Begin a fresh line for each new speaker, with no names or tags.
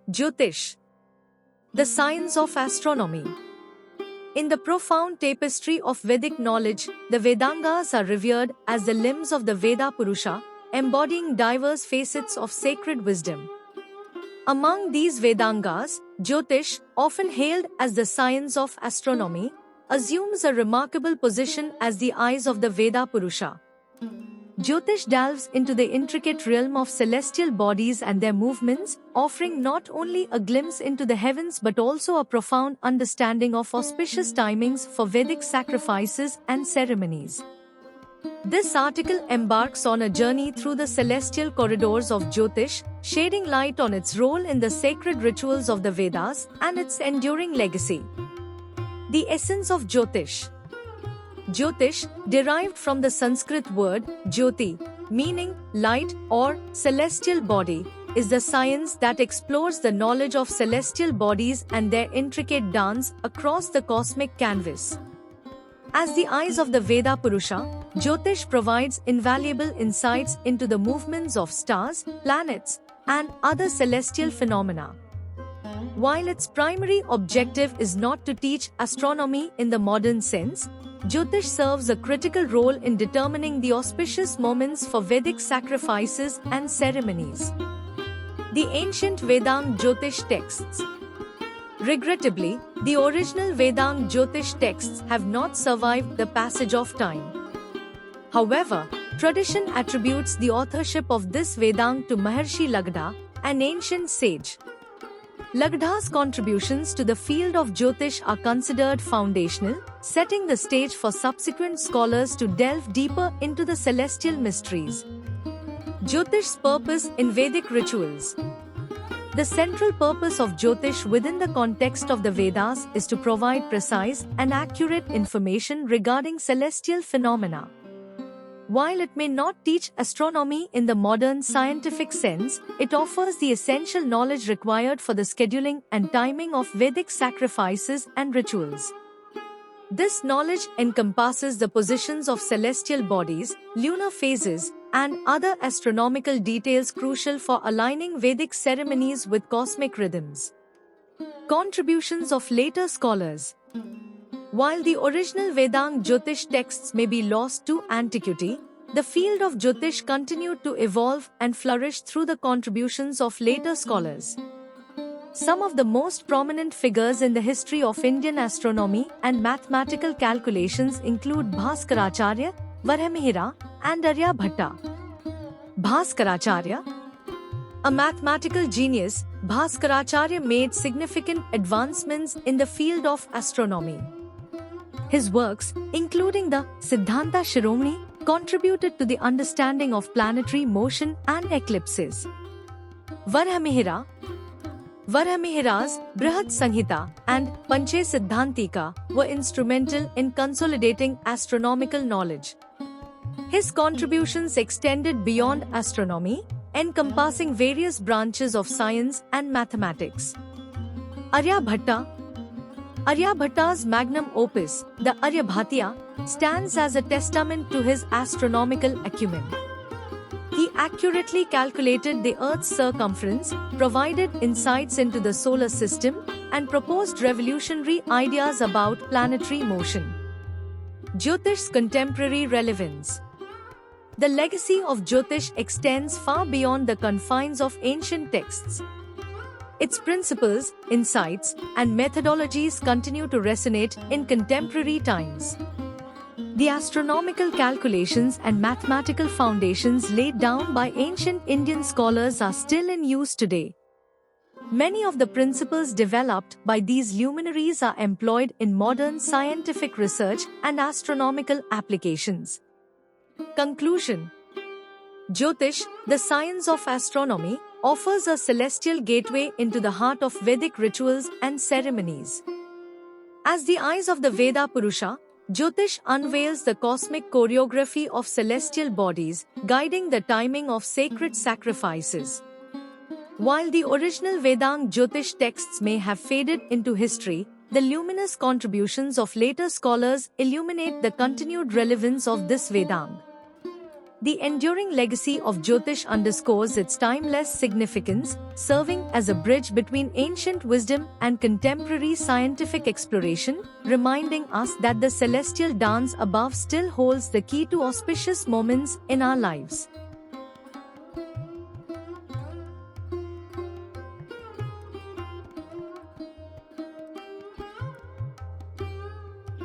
Jyotish, the science of astronomy. In the profound tapestry of Vedic knowledge, the Vedangas are revered as the limbs of the Veda Purusha, embodying diverse facets of sacred wisdom. Among these Vedangas, Jyotish, often hailed as the science of astronomy, assumes a remarkable position as the eyes of the Veda Purusha. Jyotish delves into the intricate realm of celestial bodies and their movements, offering not only a glimpse into the heavens but also a profound understanding of auspicious timings for Vedic sacrifices and ceremonies. This article embarks on a journey through the celestial corridors of Jyotish, shedding light on its role in the sacred rituals of the Vedas and its enduring legacy. The essence of Jyotish. Jyotish, derived from the Sanskrit word Jyoti, meaning light or celestial body, is the science that explores the knowledge of celestial bodies and their intricate dance across the cosmic canvas. As the eyes of the Veda Purusha, Jyotish provides invaluable insights into the movements of stars, planets, and other celestial phenomena. While its primary objective is not to teach astronomy in the modern sense, Jyotish serves a critical role in determining the auspicious moments for Vedic sacrifices and ceremonies. The ancient Vedang Jyotish texts. Regrettably, the original Vedang Jyotish texts have not survived the passage of time. However, tradition attributes the authorship of this Vedang to Maharshi Lagda, an ancient sage. Lagda's contributions to the field of Jyotish are considered foundational, setting the stage for subsequent scholars to delve deeper into the celestial mysteries. Jyotish's purpose in Vedic rituals. The central purpose of Jyotish within the context of the Vedas is to provide precise and accurate information regarding celestial phenomena. While it may not teach astronomy in the modern scientific sense, it offers the essential knowledge required for the scheduling and timing of Vedic sacrifices and rituals. This knowledge encompasses the positions of celestial bodies, lunar phases, and other astronomical details crucial for aligning Vedic ceremonies with cosmic rhythms. Contributions of later scholars. While the original Vedang Jyotish texts may be lost to antiquity, the field of Jyotish continued to evolve and flourish through the contributions of later scholars. Some of the most prominent figures in the history of Indian astronomy and mathematical calculations include Bhaskaracharya, Varamihira, and Aryabhatta. Bhaskaracharya, a mathematical genius, Bhaskaracharya made significant advancements in the field of astronomy. His works, including the Siddhanta Shiromani, contributed to the understanding of planetary motion and eclipses. Varamihira's Brihad Samhita and Panche Siddhantika were instrumental in consolidating astronomical knowledge. His contributions extended beyond astronomy, encompassing various branches of science and mathematics. Aryabhatta's magnum opus, the Aryabhatya, stands as a testament to his astronomical acumen. He accurately calculated the Earth's circumference, provided insights into the solar system, and proposed revolutionary ideas about planetary motion. Jyotish's contemporary relevance. The legacy of Jyotish extends far beyond the confines of ancient texts. Its principles, insights, and methodologies continue to resonate in contemporary times. The astronomical calculations and mathematical foundations laid down by ancient Indian scholars are still in use today. Many of the principles developed by these luminaries are employed in modern scientific research and astronomical applications. Conclusion. Jyotish, the science of astronomy, offers a celestial gateway into the heart of Vedic rituals and ceremonies. As the eyes of the Veda Purusha, Jyotish unveils the cosmic choreography of celestial bodies, guiding the timing of sacred sacrifices. While the original Vedang Jyotish texts may have faded into history, the luminous contributions of later scholars illuminate the continued relevance of this Vedang. The enduring legacy of Jyotish underscores its timeless significance, serving as a bridge between ancient wisdom and contemporary scientific exploration, reminding us that the celestial dance above still holds the key to auspicious moments in our lives.